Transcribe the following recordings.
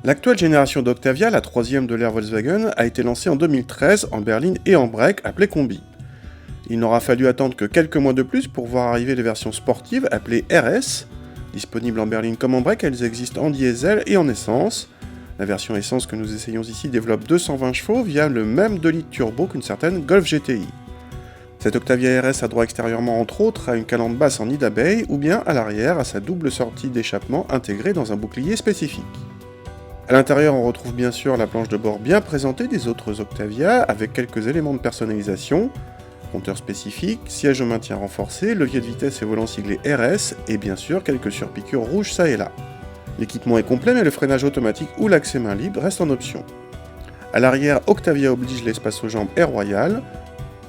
L'actuelle génération d'Octavia, la troisième de l'ère Volkswagen, a été lancée en 2013 en berline et en break appelée Combi. Il n'aura fallu attendre que quelques mois de plus pour voir arriver les versions sportives appelées RS. Disponibles en berline comme en break, elles existent en diesel et en essence. La version essence que nous essayons ici développe 220 chevaux via le même 2 litres turbo qu'une certaine Golf GTI. Cette Octavia RS a droit extérieurement entre autres à une calandre basse en nid d'abeille ou bien à l'arrière à sa double sortie d'échappement intégrée dans un bouclier spécifique. À l'intérieur, on retrouve bien sûr la planche de bord bien présentée des autres Octavia avec quelques éléments de personnalisation, compteur spécifique, siège au maintien renforcé, levier de vitesse et volant siglé RS et bien sûr quelques surpiqûres rouges ça et là. L'équipement est complet mais le freinage automatique ou l'accès main libre reste en option. À l'arrière, Octavia oblige l'espace aux jambes Air Royal.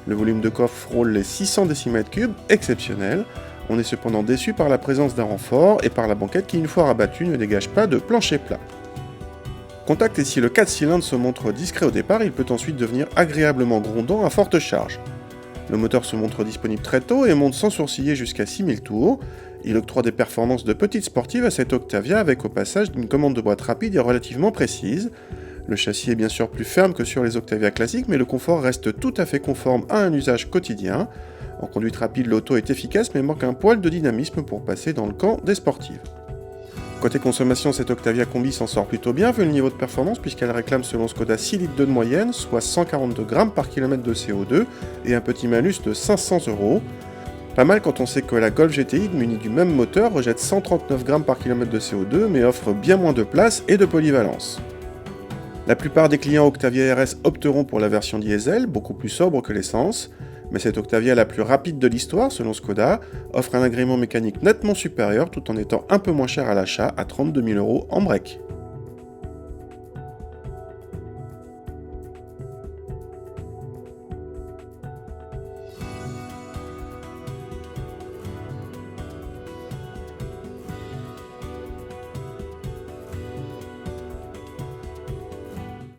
Le volume de coffre frôle les 600 décimètres cubes, exceptionnel. On est cependant déçu par la présence d'un renfort et par la banquette qui une fois rabattue ne dégage pas de plancher plat. Contact et si le 4 cylindres se montre discret au départ, il peut ensuite devenir agréablement grondant à forte charge. Le moteur se montre disponible très tôt et monte sans sourciller jusqu'à 6000 tours. Il octroie des performances de petite sportive à cette Octavia avec au passage d'une commande de boîte rapide et relativement précise. Le châssis est bien sûr plus ferme que sur les Octavia classiques, mais le confort reste tout à fait conforme à un usage quotidien. En conduite rapide, l'auto est efficace mais manque un poil de dynamisme pour passer dans le camp des sportives. Côté consommation, cette Octavia Combi s'en sort plutôt bien vu le niveau de performance puisqu'elle réclame selon Skoda 6 litres de moyenne, soit 142 grammes par kilomètre de CO2 et un petit malus de 500 €. Pas mal quand on sait que la Golf GTI, munie du même moteur, rejette 139 grammes par kilomètre de CO2 mais offre bien moins de place et de polyvalence. La plupart des clients Octavia RS opteront pour la version diesel, beaucoup plus sobre que l'essence, mais cette Octavia la plus rapide de l'histoire, selon Skoda, offre un agrément mécanique nettement supérieur tout en étant un peu moins cher à l'achat à 32 000 € en break.